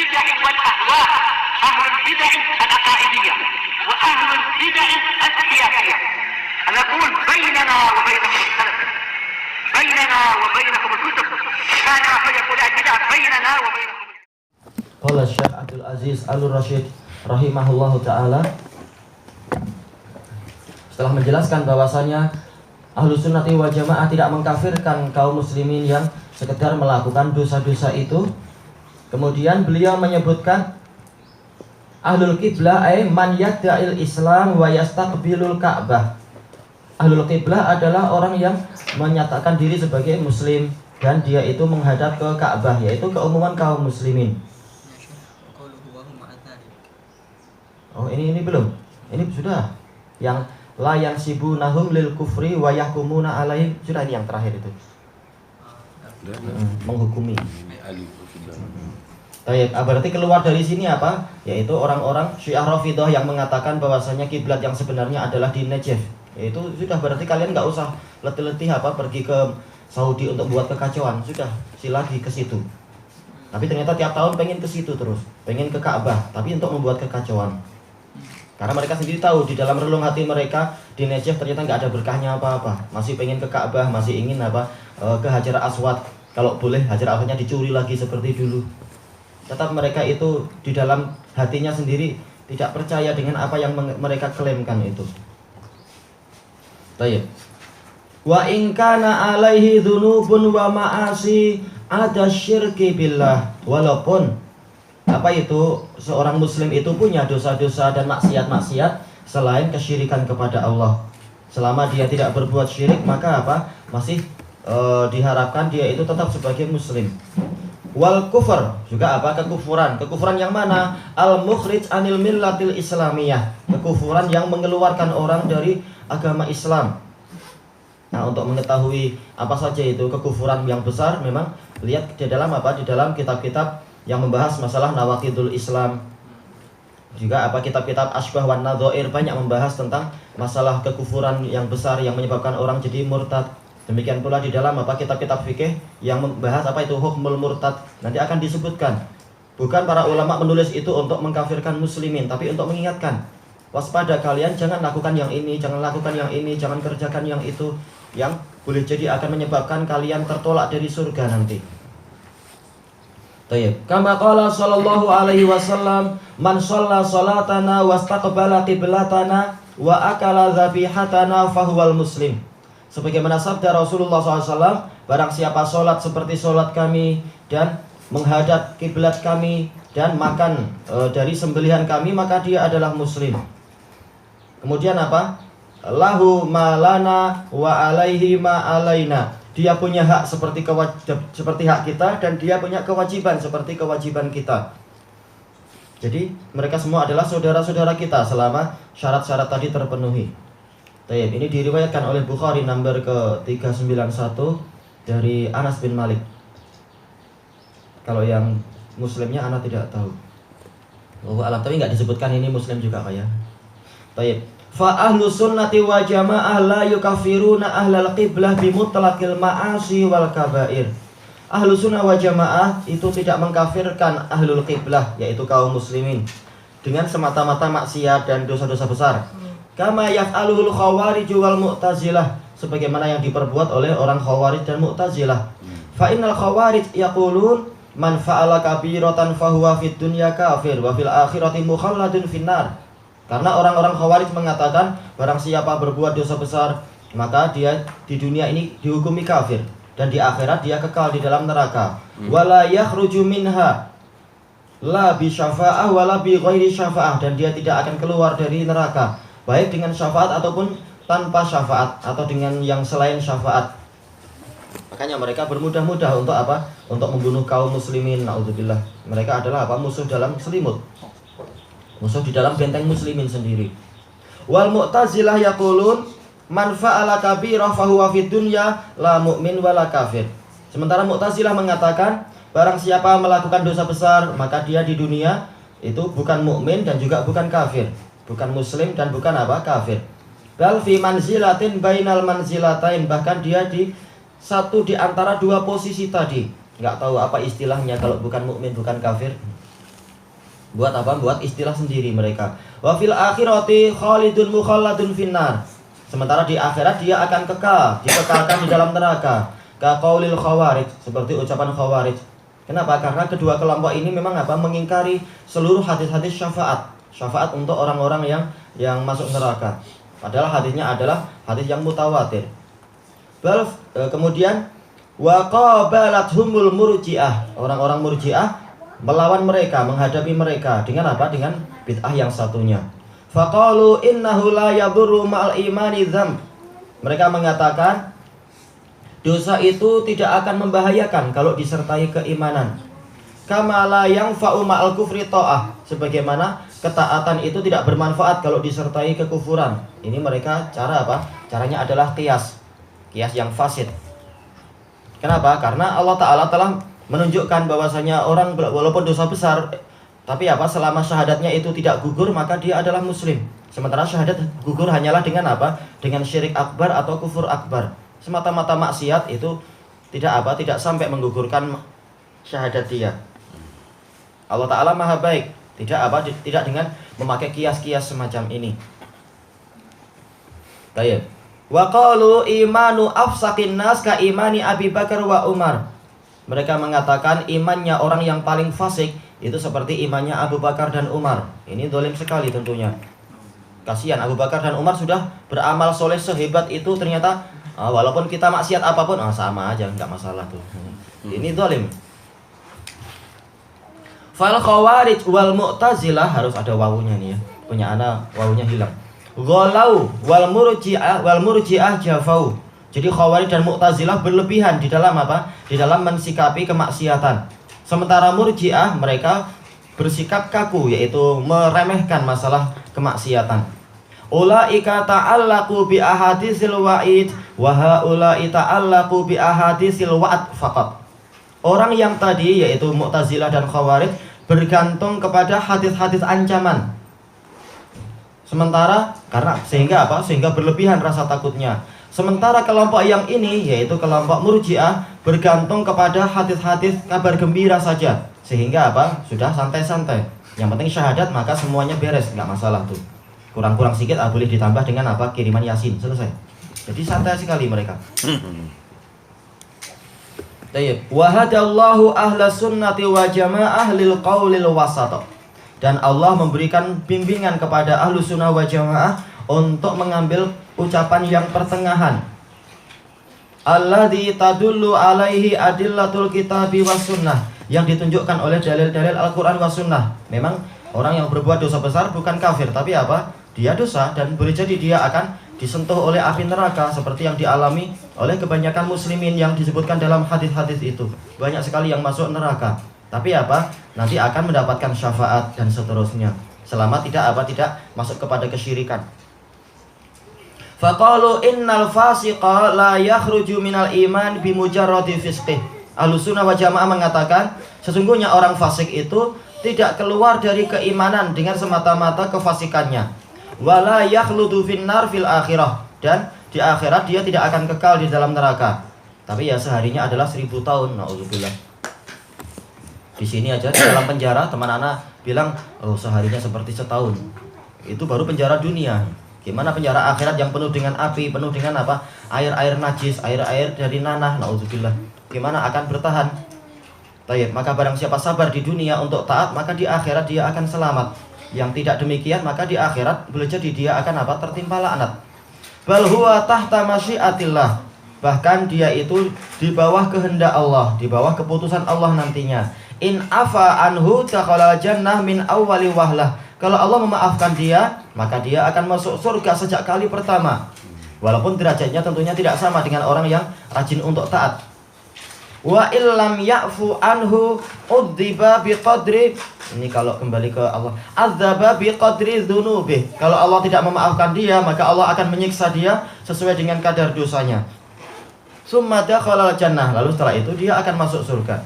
البدع والأهواء، أهل البدع العقائدية وأهل البدع السياسية. نقول بيننا وبينكم السلف، بيننا وبينكم الكتب، كان فيقول البدع بيننا وبينكم. Qala Syekh Abdul Aziz Al-Rashid rahimahullahu ta'ala, setelah menjelaskan bahwasanya Ahlus Sunnati wal Jamaah tidak mengkafirkan kaum muslimin yang sekedar melakukan dosa-dosa itu, kemudian beliau menyebutkan Ahlul Qiblah ay man yadda'il Islam wa yastaqbilul Ka'bah. Ahlul Qiblah adalah orang yang menyatakan diri sebagai muslim dan dia itu menghadap ke Ka'bah, yaitu keumuman kaum muslimin. Oh, ini belum. Ini sudah. Yang la yansibunahum lil kufri wa yahkumuna alaihim, sudah, ini yang terakhir itu. Menghukumi. Baik, berarti keluar dari sini apa? Yaitu orang-orang Syiah Rafidhah yang mengatakan bahwasanya kiblat yang sebenarnya adalah di Najaf. Yaitu sudah, berarti kalian nggak usah letih-letih pergi ke Saudi untuk buat kekacauan. Sudah, silagi ke situ. Tapi ternyata tiap tahun pengen ke situ terus, pengen ke Ka'bah, tapi untuk membuat kekacauan. Karena mereka sendiri tahu di dalam relung hati mereka di Najaf ternyata nggak ada berkahnya apa-apa. Masih pengen ke Ka'bah, masih ingin ke Hajar Aswad. Kalau boleh Hajar Aswadnya dicuri lagi seperti dulu. Tetap mereka itu di dalam hatinya sendiri tidak percaya dengan apa yang mereka klaimkan itu. Baik. Wa in kana alaihi dzunubun wa ma'asi ada syirki billah, walaupun seorang muslim itu punya dosa-dosa dan maksiat-maksiat selain kesyirikan kepada Allah. Selama dia tidak berbuat syirik, maka masih diharapkan dia itu tetap sebagai muslim. Wal kufur juga kekufuran. Kekufuran yang mana? Al mukhrij anil millatil islamiyah. Kekufuran yang mengeluarkan orang dari agama Islam. Nah, untuk mengetahui apa saja itu kekufuran yang besar, memang lihat di dalam di dalam kitab-kitab yang membahas masalah nawaqidul Islam. Juga kitab-kitab Asybah wan Nadhair banyak membahas tentang masalah kekufuran yang besar yang menyebabkan orang jadi murtad. Demikian pula di dalam kitab-kitab fikih yang membahas itu hukmul murtad. Nanti akan disebutkan. Bukan para ulama menulis itu untuk mengkafirkan muslimin, tapi untuk mengingatkan, waspada kalian, jangan lakukan yang ini, jangan lakukan yang ini, jangan kerjakan yang itu, yang boleh jadi akan menyebabkan kalian tertolak dari surga nanti. Tayyib. Kama qala sallallahu alaihi wasallam, man shalla salatana wastaqbala qiblatana wa akala dzabihatana fahuwal muslim. Sebagaimana sabda Rasulullah SAW, barang siapa sholat seperti sholat kami dan menghadap kiblat kami dan makan dari sembelihan kami, maka dia adalah muslim. Kemudian lahu malana wa alaihi ma alaina. Dia punya hak seperti hak kita, dan dia punya kewajiban seperti kewajiban kita. Jadi mereka semua adalah saudara-saudara kita selama syarat-syarat tadi terpenuhi. Ini diriwayatkan oleh Bukhari nomor ke-391 dari Anas bin Malik. Kalau yang muslimnya Ana tidak tahu. Alam, tapi nggak disebutkan ini muslim juga kayak. Fa ahlu sunnati wa jamaah la yukafiruna ahlal qiblah bimutlaqil ma'asi wal kabair. Ahlu sunnah wa jamaah itu tidak mengkafirkan ahlul qiblah, yaitu kaum muslimin, dengan semata-mata maksiat dan dosa-dosa besar. Kama yaf'aluhul khawarij wal mu'tazilah, sebagaimana yang diperbuat oleh orang khawarij dan mu'tazilah. Fa innal khawarij yaqulun man fa'ala kabiratan fahuwa fid dunya kafir wa fil akhirati mukhalladun finnar. Karena orang-orang Khawarij mengatakan barang siapa berbuat dosa besar, maka dia di dunia ini dihukumi kafir, dan di akhirat dia kekal di dalam neraka. Wala yakhruju minha la bi syafa'ah wala bi ghairi syafa'ah, dan dia tidak akan keluar dari neraka baik dengan syafaat ataupun tanpa syafaat, atau dengan yang selain syafaat. Makanya mereka bermudah-mudah untuk untuk membunuh kaum muslimin. Nauzubillah. Mereka adalah musuh dalam selimut, musuh di dalam benteng muslimin sendiri. Wal mu'tazilah yaqulun man fa'ala kabirah fahuwa fid dunya la mu'min wala kafir. Sementara Mu'tazilah mengatakan barang siapa melakukan dosa besar, maka dia di dunia itu bukan mukmin dan juga bukan kafir, bukan muslim dan bukan kafir. Bal fi manzilatin bainal manzilatain, bahkan dia di satu di antara dua posisi tadi. Enggak tahu apa istilahnya kalau bukan mukmin bukan kafir. Buat apa? Buat istilah sendiri mereka. Wa fil akhirati khalidun mukhalladun finnar. Sementara di akhirat dia akan kekal, dikekalkan di dalam neraka. Ka qaulil khawarij, seperti ucapan khawarij. Kenapa? Karena kedua kelompok ini memang apa? Mengingkari seluruh hadis-hadis syafaat. Syafaat untuk orang-orang yang masuk neraka. Padahal hadisnya adalah hadis yang mutawatir. Kemudian wa qabalathumul murji'ah. Orang-orang murji'ah melawan mereka, menghadapi mereka dengan apa? Dengan bid'ah yang satunya. Faqalu innahu la yadurru ma'al imani dzamb. Mereka mengatakan dosa itu tidak akan membahayakan kalau disertai keimanan. Kama la yanfa'u ma'al kufri ta'ah. Sebagaimana ketaatan itu tidak bermanfaat kalau disertai kekufuran. Ini mereka cara apa? Caranya adalah qiyas yang fasid. Kenapa? Karena Allah Ta'ala telah menunjukkan bahwasanya orang walaupun dosa besar, tapi apa? Selama syahadatnya itu tidak gugur, maka dia adalah muslim. Sementara syahadat gugur hanyalah dengan apa? Dengan syirik akbar atau kufur akbar. Semata-mata maksiat itu tidak sampai menggugurkan syahadat dia. Allah Ta'ala maha baik, tidak dengan memakai kias-kias semacam ini. Baik. Wa qalu imanu afsakin nas ka imani Abi Bakar wa Umar. Mereka mengatakan imannya orang yang paling fasik itu seperti imannya Abu Bakar dan Umar. Ini dolim sekali tentunya. Kasihan Abu Bakar dan Umar sudah beramal soleh sehebat itu, ternyata walaupun kita maksiat apapun sama aja, nggak masalah tuh. Ini dolim. Fal khawarij wal mu'tazilah, harus ada wawunya nih ya. Punya anak wawunya hilang. Ghalau wal murji'ah jafau. Jadi khawarij dan mu'tazilah berlebihan di dalam apa? Di dalam mensikapi kemaksiatan. Sementara murji'ah mereka bersikap kaku, yaitu meremehkan masalah kemaksiatan. Ulaika ta'allaqu bi ahadisil wa'id wa haula'i ta'allaqu bi ahadisil wa'd faqat. Orang yang tadi yaitu mu'tazilah dan khawarij bergantung kepada hadis-hadis ancaman. Sehingga berlebihan rasa takutnya. Sementara kelompok yang ini yaitu kelompok murji'ah bergantung kepada hadis-hadis kabar gembira saja. Sehingga sudah santai-santai. Yang penting syahadat maka semuanya beres, nggak masalah tuh. Kurang-kurang sedikit boleh ditambah dengan kiriman Yasin, selesai. Jadi santai sekali mereka. Wa hadallahu ahla sunnati wa jamaah lil qaulil wasat. Dan Allah memberikan bimbingan kepada ahlu sunnah wa jamaah untuk mengambil ucapan yang pertengahan. Alladzi tadullu alaihi adillatul kitabi was sunnah, yang ditunjukkan oleh dalil-dalil Al-Qur'an was sunnah. Memang orang yang berbuat dosa besar bukan kafir, tapi dia dosa dan boleh jadi dia akan disentuh oleh api neraka seperti yang dialami oleh kebanyakan muslimin yang disebutkan dalam hadis-hadis itu. Banyak sekali yang masuk neraka. Tapi nanti akan mendapatkan syafaat dan seterusnya. Selama tidak masuk kepada kesyirikan. Faqalu innal fasiqa la yakhruju minal iman bimujarradi fisqih. Ahlussunnah wal jamaah mengatakan sesungguhnya orang fasik itu tidak keluar dari keimanan dengan semata-mata kefasikannya. Wala yakhludu finnar fil akhirah, dan di akhirat dia tidak akan kekal di dalam neraka. Tapi seharinya adalah 1000 tahun. Nauzubillah. Di sini aja di dalam penjara teman anak bilang seharinya seperti setahun. Itu baru penjara dunia. Gimana penjara akhirat yang penuh dengan api, penuh dengan air-air najis, air-air dari nanah. Nauzubillah. Gimana akan bertahan? Baik, maka barang siapa sabar di dunia untuk taat, maka di akhirat dia akan selamat. Yang tidak demikian, maka di akhirat boleh jadi dia akan tertimpa laknat. Bal huwa tahta masyiatillah. Bahkan dia itu di bawah kehendak Allah, di bawah keputusan Allah nantinya. In afa anhu dakhala jannah min awwali wahlah. Kalau Allah memaafkan dia, maka dia akan masuk surga sejak kali pertama. Walaupun derajatnya tentunya tidak sama dengan orang yang rajin untuk taat. Wa illam ya'fu anhu udziba biqadri, ini kalau kembali ke Allah, adzaba biqadri dzunubih. Kalau Allah tidak memaafkan dia, maka Allah akan menyiksa dia sesuai dengan kadar dosanya. Summa dakhala jannah, lalu setelah itu dia akan masuk surga.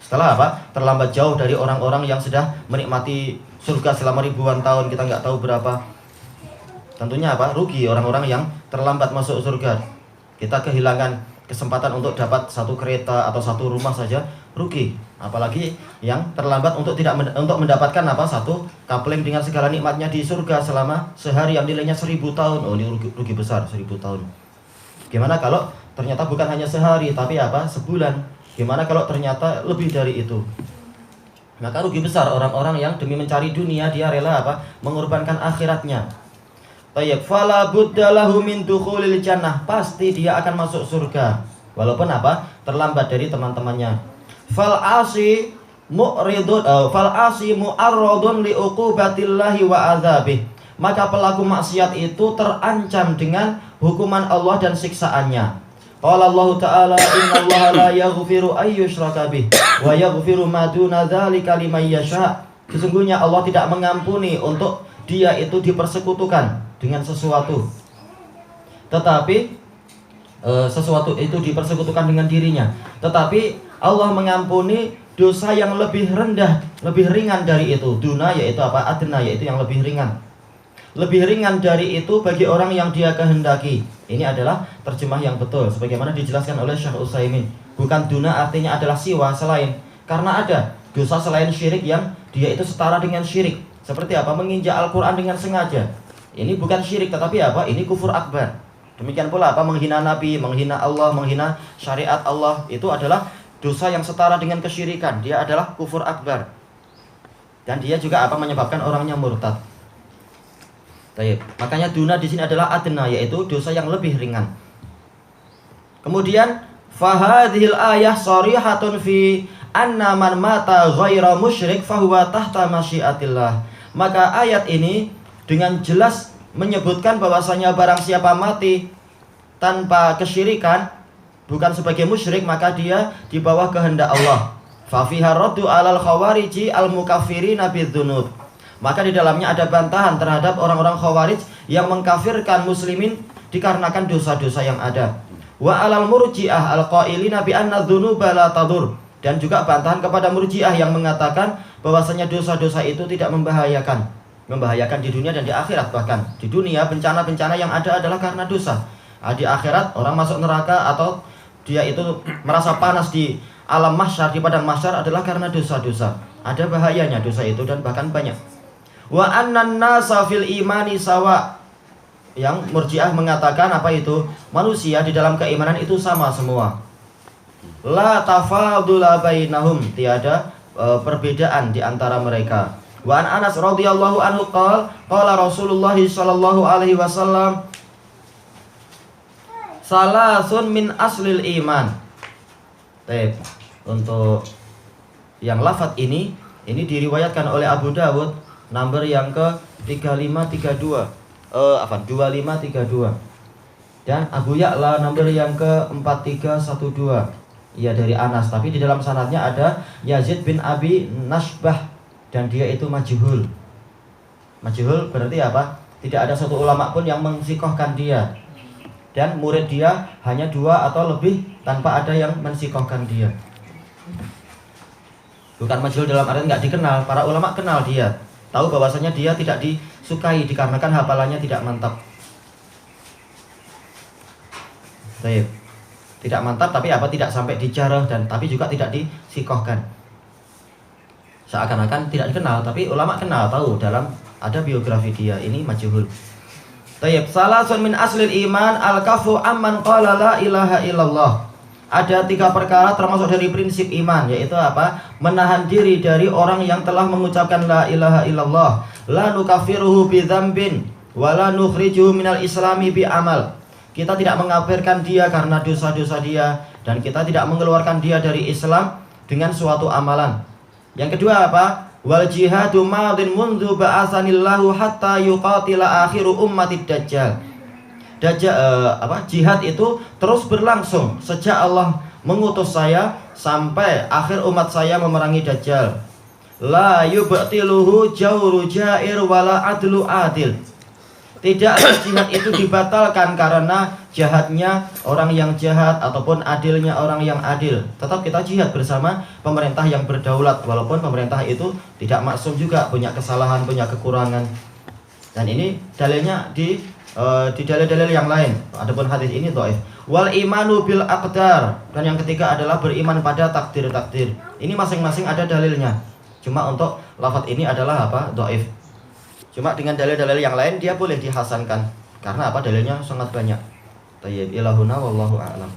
Setelah terlambat jauh dari orang-orang yang sudah menikmati surga selama ribuan tahun, kita nggak tahu berapa. Tentunya rugi orang-orang yang terlambat masuk surga. Kita kehilangan kesempatan untuk dapat satu kereta atau satu rumah saja rugi, apalagi yang terlambat untuk untuk mendapatkan satu kapling dengan segala nikmatnya di surga selama sehari yang nilainya 1000 tahun. Oh, ini rugi besar, 1000 tahun. Gimana kalau ternyata bukan hanya sehari tapi sebulan? Gimana kalau ternyata lebih dari itu? Maka rugi besar orang-orang yang demi mencari dunia dia rela mengorbankan akhiratnya. Tayyib, fala budda lahu min dukhulil jannah, pasti dia akan masuk surga walaupun terlambat dari teman-temannya. Fal asi mu'arradun li uqubatillahi wa adzabih, maka pelaku maksiat itu terancam dengan hukuman Allah dan siksaannya. Qala Allah Ta'ala, innallaha la yaghfiru ay yushraka bih wa yaghfiru ma duna dzalika liman yasha. Sesungguhnya Allah tidak mengampuni untuk dia itu dipersekutukan dengan sesuatu, tetapi sesuatu itu dipersekutukan dengan dirinya, tetapi Allah mengampuni dosa yang lebih rendah, lebih ringan dari itu. Duna yaitu adna yaitu yang lebih ringan. Lebih ringan dari itu bagi orang yang dia kehendaki. Ini adalah terjemah yang betul sebagaimana dijelaskan oleh Syekh Utsaimin. Bukan duna artinya adalah siwa, selain. Karena ada dosa selain syirik yang dia itu setara dengan syirik. Seperti menginjak Al-Qur'an dengan sengaja. Ini bukan syirik tetapi ini kufur akbar. Demikian pula menghina Nabi, menghina Allah, menghina syariat Allah, itu adalah dosa yang setara dengan kesyirikan. Dia adalah kufur akbar. Dan dia juga menyebabkan orangnya murtad. Baik. Makanya duna di sini adalah adna, yaitu dosa yang lebih ringan. Kemudian fahadhil ayah sharihatun fi anna man mata ghaira musyrik fahuwa tahta masyiatillah. Maka ayat ini dengan jelas menyebutkan bahwasanya barang siapa mati tanpa kesyirikan, bukan sebagai musyrik, maka dia di bawah kehendak Allah. Fa fiha raddu 'alal khawariji al-mukaffirina bidzunub. Maka di dalamnya ada bantahan terhadap orang-orang khawarij yang mengkafirkan muslimin dikarenakan dosa-dosa yang ada. Wa 'alal murji'ah al-qailina bi anna dzunuba la tadur. Dan juga bantahan kepada murji'ah yang mengatakan bahwasanya dosa-dosa itu tidak membahayakan di dunia dan di akhirat. Bahkan di dunia bencana-bencana yang ada adalah karena dosa. Di akhirat orang masuk neraka atau dia itu merasa panas di alam mahsyar, di padang mahsyar adalah karena dosa-dosa. Ada bahayanya dosa itu dan bahkan banyak. Wa annan nasa fil imani sawa. Yang murji'ah mengatakan itu? Manusia di dalam keimanan itu sama semua. La tafadula bainahum, tiada perbedaan di antara mereka. Wa an Anas radhiyallahu anhu qala Rasulullah sallallahu alaihi wasallam salasun min aslil iman. Baik, untuk yang lafaz ini diriwayatkan oleh Abu Dawud nomor yang ke 3532. 2532. Dan Abu Ya'la nomor yang ke 4312. Ya, dari Anas, tapi di dalam sanadnya ada Yazid bin Abi Nashbah dan dia itu majhul. Majhul berarti tidak ada satu ulama pun yang mensikohkan dia. Dan murid dia hanya 2 atau lebih tanpa ada yang mensikohkan dia. Bukan majhul dalam arti nggak dikenal, para ulama kenal dia, tahu bahwasanya dia tidak disukai dikarenakan hafalannya tidak mantap. Baik. Tidak mantap tapi tidak sampai dijarah dan tapi juga tidak disikohkan. Seakan-akan tidak dikenal tapi ulama kenal, tahu dalam ada biografi dia, ini majhul. Tayyib, salasun min aslil iman al-kafu amman qala la ilaha illallah. Ada 3 perkara termasuk dari prinsip iman, yaitu menahan diri dari orang yang telah mengucapkan la ilaha illallah. La nukafiruhu bi dzambin wa la nukhrijuhu minal islami bi amal. Kita tidak mengkafirkan dia karena dosa-dosa dia, dan kita tidak mengeluarkan dia dari Islam dengan suatu amalan. Yang kedua Wal jihadu madin mundu ba'asanillahu hatta yuqatila akhiru ummatid dajjal. Jihad itu terus berlangsung sejak Allah mengutus saya sampai akhir umat saya memerangi Dajjal. La yubtiluhu jawru jair wala adlu adil. Tidak jihad itu dibatalkan karena jahatnya orang yang jahat ataupun adilnya orang yang adil. Tetap kita jihad bersama pemerintah yang berdaulat, walaupun pemerintah itu tidak maksum juga, punya kesalahan, punya kekurangan. Dan ini dalilnya di dalil-dalil yang lain. Adapun hadis ini dhaif. Wal imanu bil aqdar, dan yang ketiga adalah beriman pada takdir-takdir. Ini masing-masing ada dalilnya. Cuma untuk lafaz ini adalah apa? Dhaif. Cuma dengan dalil-dalil yang lain dia boleh dihasankan. Karena apa? Dalilnya sangat banyak. Tayyib ilahuna wallahu a'lam.